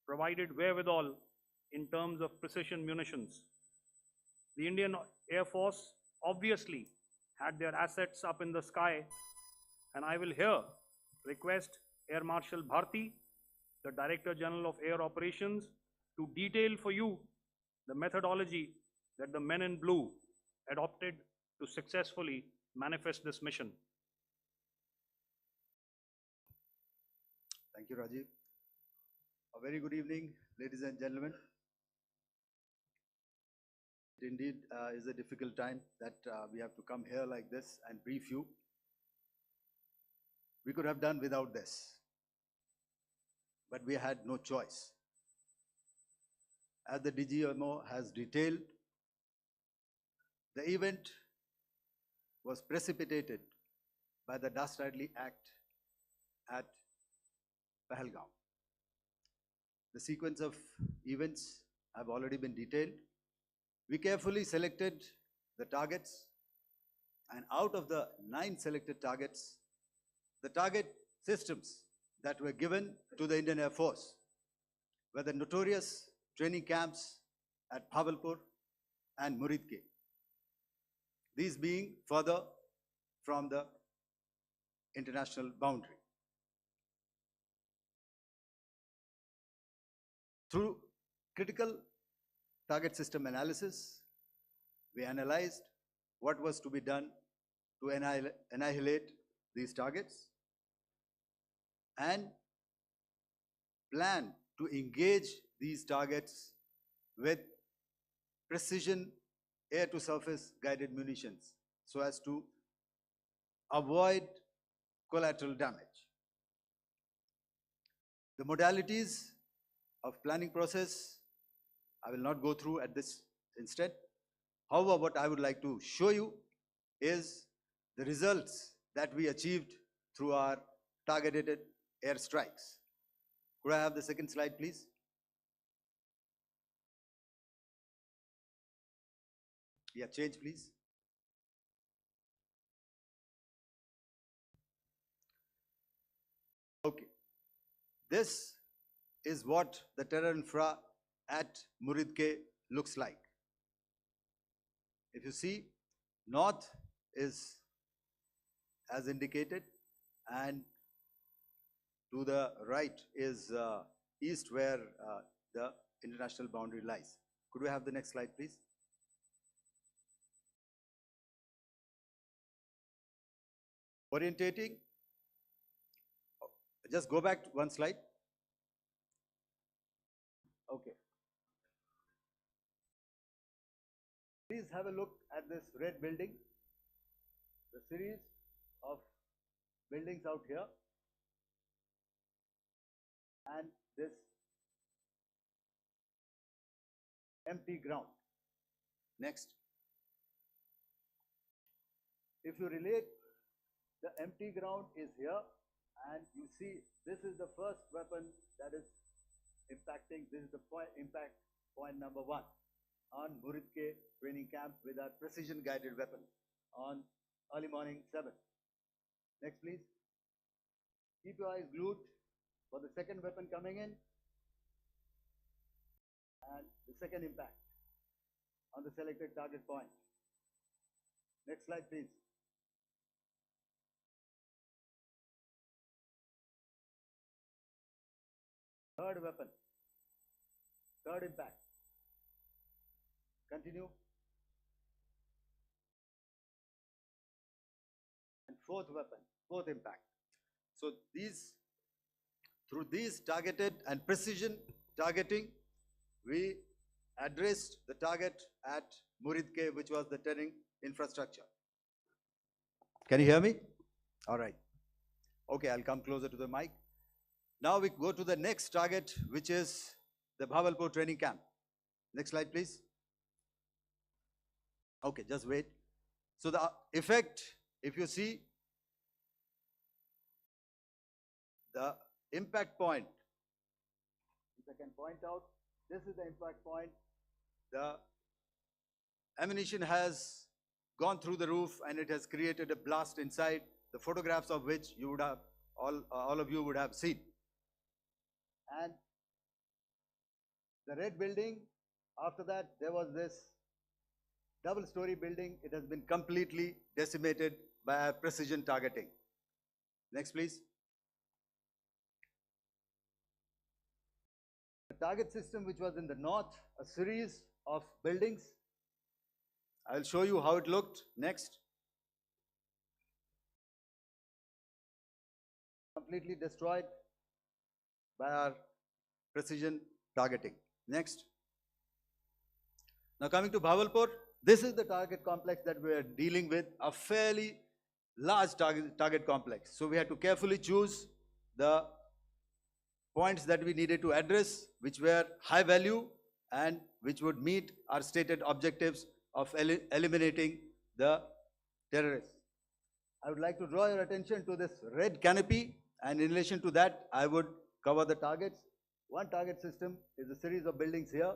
provided wherewithal in terms of precision munitions. The Indian Air Force obviously had their assets up in the sky, and I will here request Air Marshal Bharti, the Director General of Air Operations, to detail for you the methodology that the men in blue adopted to successfully manifest this mission. Thank you, Rajiv. A very good evening, ladies and gentlemen. It indeed is a difficult time that we have to come here like this and brief you. We could have done without this, but we had no choice. As the DGMO has detailed, the event was precipitated by the dastardly act at Pahalgam. The sequence of events have already been detailed. We carefully selected the targets, and out of the 9 selected targets, the target systems that were given to the Indian Air Force were the notorious training camps at Bhavalpur and Muridke, these being further from the international boundary. Through critical target system analysis, we analyzed what was to be done to annihilate these targets and plan to engage these targets with precision air-to-surface guided munitions so as to avoid collateral damage. The modalities of planning process I will not go through at this instant. However, what I would like to show you is the results that we achieved through our targeted airstrikes. Could I have the second slide, please? Yeah, change, please. Okay. This is what the terror infra at Muridke looks like. If you see, north is as indicated, and to the right is east, where the international boundary lies. Could we have the next slide, please? Orientating. Just go back one slide. Okay. Please have a look at this red building, the series of buildings out here, and this empty ground. Next. If you relate, the empty ground is here, and you see this is the first weapon that is impacting. This is the impact point number 1 on Muridke training camp with our precision guided weapon on early morning 7. Next, please. Keep your eyes glued for the second weapon coming in and the second impact on the selected target point. Next slide, please. Third weapon, third impact. Continue. And fourth weapon, fourth impact. So through these targeted and precision targeting, we addressed the target at Muridke, which was the terrain infrastructure. Can you hear me? All right. Okay, I'll come closer to the mic. Now we go to the next target, which is the Bhavalpur training camp. Next slide, please. Okay, just wait. So the effect, if you see, the impact point, if I can point out, this is the impact point. The ammunition has gone through the roof and it has created a blast inside, the photographs of which you would have, all of you would have seen. And the red building. After that, there was this double-story building. It has been completely decimated by our precision targeting. Next, please. The target system, which was in the north, a series of buildings. I'll show you how it looked. Next. Completely destroyed by our precision targeting. Next. Now coming to Bhavalpur, this is the target complex that we are dealing with, a fairly large target complex. So we had to carefully choose the points that we needed to address, which were high value and which would meet our stated objectives of eliminating the terrorists. I would like to draw your attention to this red canopy, and in relation to that, I would cover the targets. One target system is a series of buildings here,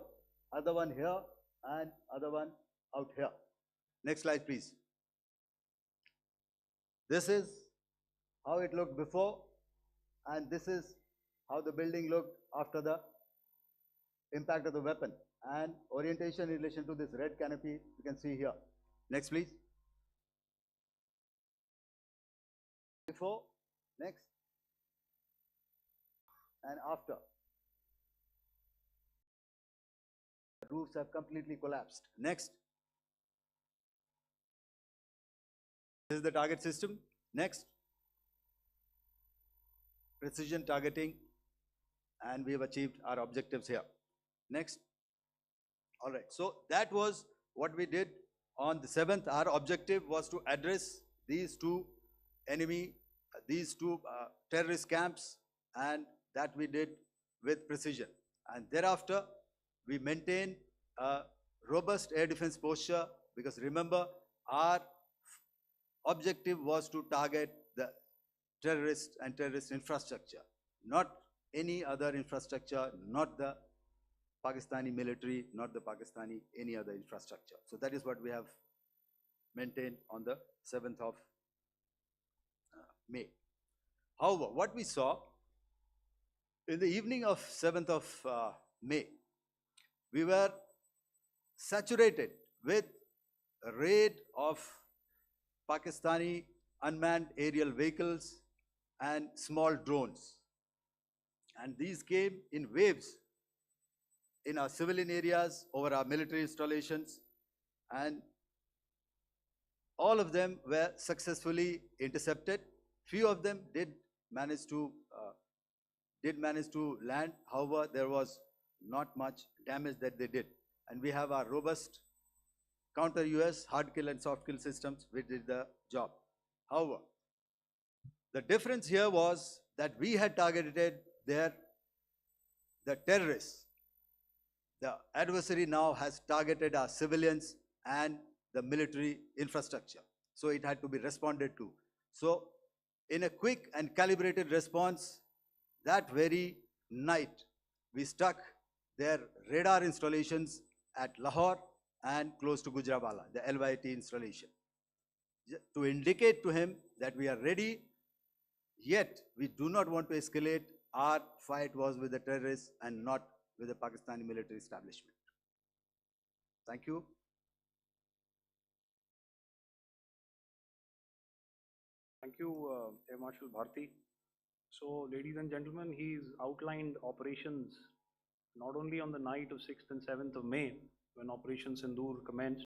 other one here, and other one out here. Next slide, please. This is how it looked before, and this is how the building looked after the impact of the weapon, and orientation in relation to this red canopy you can see here. Next, please. Before, next, and after. The roofs have completely collapsed. Next. This is the target system. Next. Precision targeting, and we have achieved our objectives here. Next. All right, so that was what we did on the 7th. Our objective was to address these two terrorist camps, and that we did with precision. And thereafter, we maintained a robust air defense posture, because remember, our objective was to target the terrorists and terrorist infrastructure, not any other infrastructure, not the Pakistani military, not the Pakistani any other infrastructure. So that is what we have maintained on the 7th of May. However, what we saw in the evening of 7th of May, we were saturated with a raid of Pakistani unmanned aerial vehicles and small drones. And these came in waves in our civilian areas, over our military installations, and all of them were successfully intercepted. Few of them did manage to land. However, there was not much damage that they did. And we have our robust counter-US hard kill and soft kill systems which did the job. However, the difference here was that we had targeted the terrorists. The adversary now has targeted our civilians and the military infrastructure. So it had to be responded to. So in a quick and calibrated response, that very night, we struck their radar installations at Lahore and close to Gujranwala, the LYT installation, to indicate to him that we are ready, yet we do not want to escalate. Our fight was with the terrorists and not with the Pakistani military establishment. Thank you. Thank you, Air Marshal Bharti. So, ladies and gentlemen, he's outlined operations not only on the night of 6th and 7th of May, when Operation Sindoor commenced,